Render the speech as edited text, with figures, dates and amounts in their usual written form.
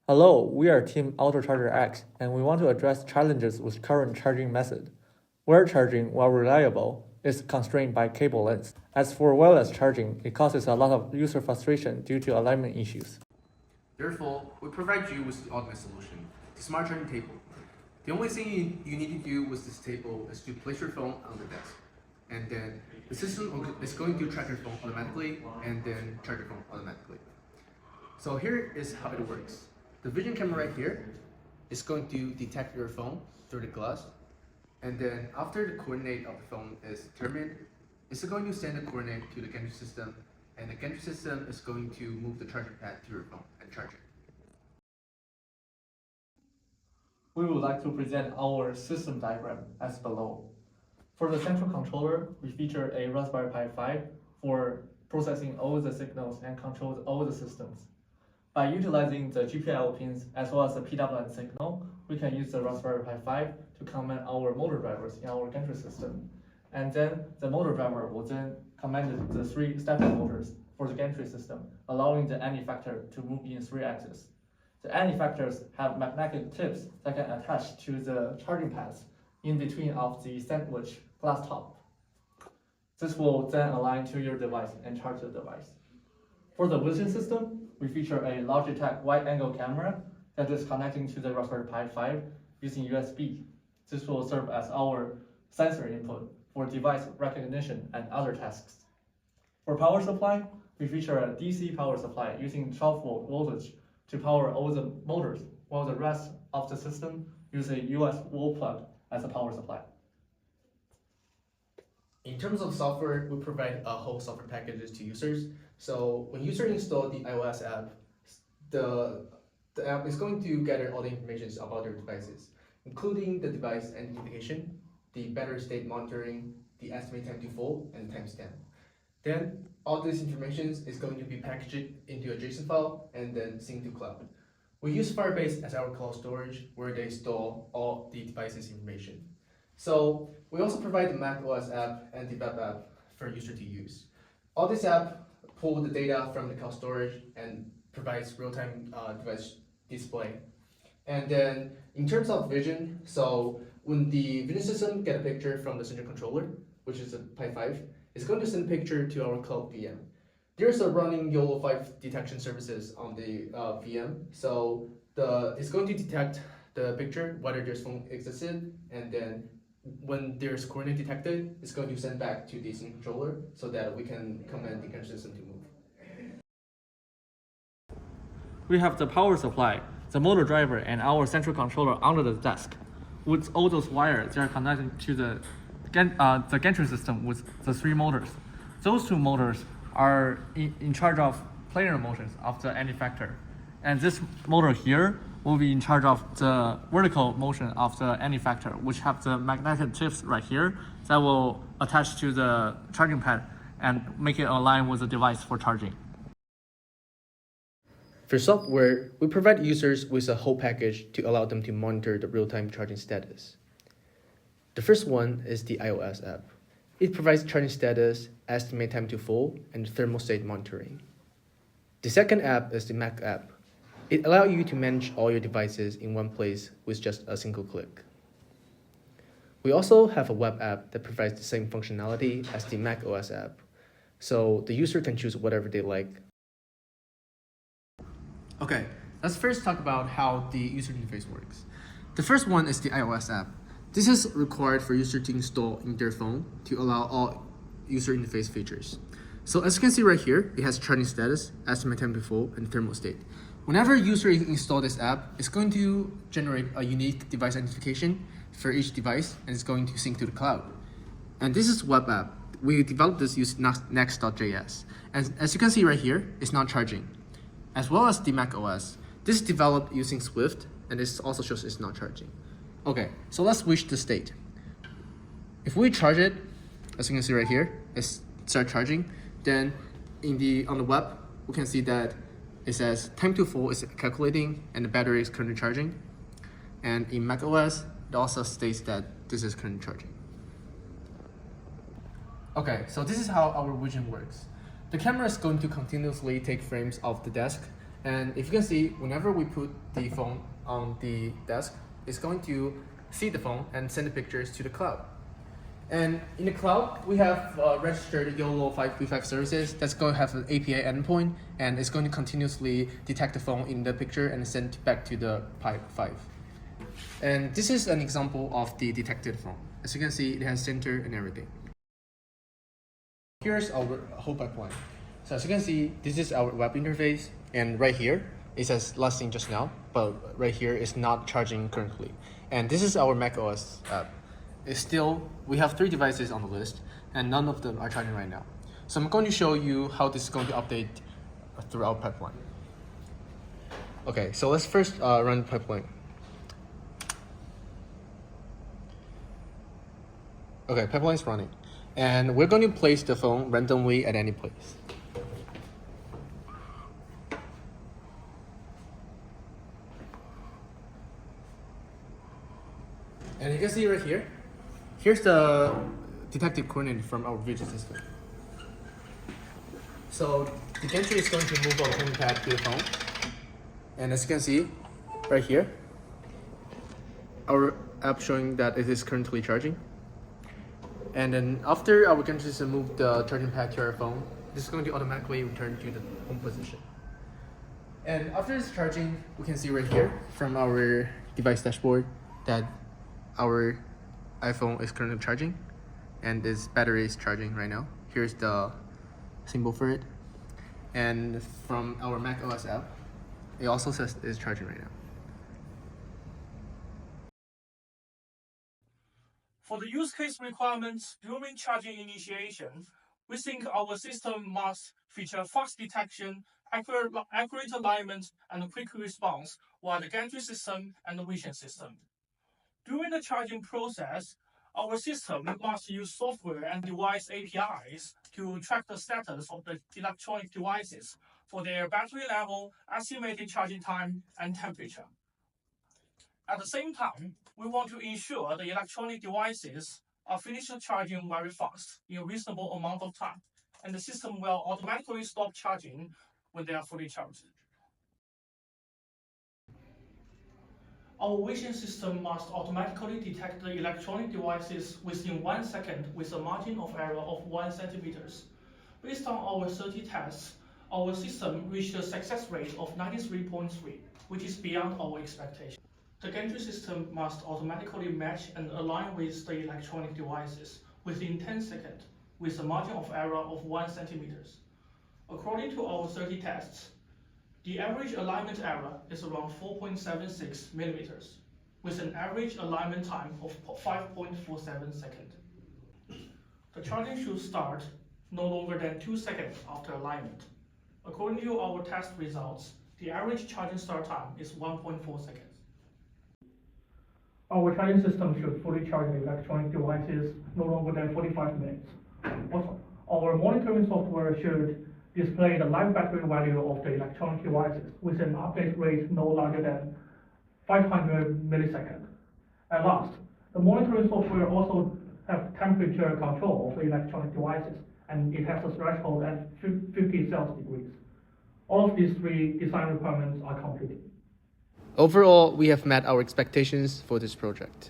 Hello, we are Team AutoChargerX, and we want to address challenges with current charging method. Wire charging, while reliable, is constrained by cable length. As for wireless charging, it causes a lot of user frustration due to alignment issues. Therefore, we provide you with the ultimate solution, the smart charging table. The only thing you need to do with this table is to place your phone on the desk. And then the system is going to track your phone automatically and then charge your phone automatically. So here is how it works. The vision camera right here is going to detect your phone through the glass. And then after the coordinate of the phone is determined, it's going to send the coordinate to the gantry system, and the gantry system is going to move the charging pad to your phone and charge it. We would like to present our system diagram as below. For the central controller, we feature a Raspberry Pi 5 for processing all the signals and controls all the systems. By utilizing the GPIO pins as well as the PWM signal, we can use the Raspberry Pi 5 to command our motor drivers in our gantry system. And then the motor driver will then command the 3 stepper motors for the gantry system, allowing the any factor to move in 3 axes. The any factors have magnetic tips that can attach to the charging pads in between of the sandwich glass top. This will then align to your device and charge the device. For the vision system, we feature a Logitech wide-angle camera that is connecting to the Raspberry Pi 5 using USB. This will serve as our sensor input for device recognition and other tasks. For power supply, we feature a DC power supply using 12-volt voltage to power all the motors, while the rest of the system use a US wall plug as a power supply. In terms of software, we provide a whole software packages to users. So when user install the iOS app, the app is going to gather all the information about their devices, including the device identification, the battery state monitoring, the estimated time to full, and timestamp. Then all this information is going to be packaged into a JSON file and then synced to cloud. We use Firebase as our cloud storage where they store all the device's information. So we also provide the macOS app and the web app for user to use. All this app pull the data from the cloud storage and provides real-time device display. And then in terms of vision, so when the vision system get a picture from the central controller, which is a Pi 5, it's going to send a picture to our cloud VM. There's a running YOLO 5 detection services on the VM, so it's going to detect the picture, whether there's phone existed, and then when there's coordinate detected, it's going to send back to the sync controller so that we can command the gantry system to move. We have the power supply, the motor driver, and our central controller under the desk. With all those wires, they are connected to the gantry system with the 3 motors. Those 2 motors are in charge of planar motions of the any factor. And this motor here will be in charge of the vertical motion of the any factor, which have the magnetic tips right here that will attach to the charging pad and make it align with the device for charging. For software, we provide users with a whole package to allow them to monitor the real-time charging status. The first one is the iOS app. It provides charging status, estimated time to full, and thermostat monitoring. The second app is the Mac app. It allows you to manage all your devices in one place with just a single click. We also have a web app that provides the same functionality as the Mac OS app, so the user can choose whatever they like. Okay, let's first talk about how the user interface works. The first one is the iOS app. This is required for user to install in their phone to allow all user interface features. So as you can see right here, it has charging status, estimate time to full, and thermostat. Whenever a user install this app, it's going to generate a unique device identification for each device, and it's going to sync to the cloud. And this is web app. We developed this using Next.js. And as you can see right here, it's not charging. As well as the Mac OS. This is developed using Swift, and this also shows it's not charging. Okay, so let's switch the state. If we charge it, as you can see right here, it starts charging. Then on the web, we can see that it says time to full is calculating and the battery is currently charging. And in macOS, it also states that this is currently charging. Okay, so this is how our vision works. The camera is going to continuously take frames of the desk And if you can see, whenever we put the phone on the desk, it's going to see the phone and send the pictures to the cloud. And in the cloud, we have registered YOLO 5v5 services that's going to have an API endpoint, and it's going to continuously detect the phone in the picture and send it back to the Pi 5. And this is an example of the detected phone. As you can see, it has center and everything. Here's our whole pipeline. So as you can see, this is our web interface, and right here, it says last thing just now, but right here is not charging currently. And this is our macOS app. It's still, we have 3 devices on the list, and none of them are charging right now. So I'm going to show you how this is going to update through our pipeline. Okay, so let's first run the pipeline. Okay, pipeline is running. And we're going to place the phone randomly at any place. And you can see right here, here's the detected coordinate from our vision system. So the gantry is going to move our home pad to the phone. And as you can see, right here, our app showing that it is currently charging. And then after our gantry system moved the charging pad to our phone, this is going to automatically return to the home position. And after it's charging, we can see right here from our device dashboard that our iPhone is currently charging, and this battery is charging right now. Here's the symbol for it. And from our macOS app, it also says it's charging right now. For the use case requirements during charging initiation, we think our system must feature fast detection, accurate alignment, and quick response via the gantry system and the vision system. During the charging process, our system must use software and device APIs to track the status of the electronic devices for their battery level, estimated charging time, and temperature. At the same time, we want to ensure the electronic devices are finished charging very fast in a reasonable amount of time, and the system will automatically stop charging when they are fully charged. Our vision system must automatically detect the electronic devices within 1 second with a margin of error of 1 centimeters. Based on our 30 tests, our system reached a success rate of 93.3, which is beyond our expectation. The gantry system must automatically match and align with the electronic devices within 10 seconds with a margin of error of 1 centimeters. According to our 30 tests, the average alignment error is around 4.76 millimeters, with an average alignment time of 5.47 seconds. The charging should start no longer than 2 seconds after alignment. According to our test results, the average charging start time is 1.4 seconds. Our charging system should fully charge the electronic devices no longer than 45 minutes. Also, our monitoring software should display the live battery value of the electronic devices with an update rate no larger than 500 milliseconds. At last, the monitoring software also has temperature control of the electronic devices, and it has a threshold at 50 Celsius degrees. All of these 3 design requirements are completed. Overall, we have met our expectations for this project.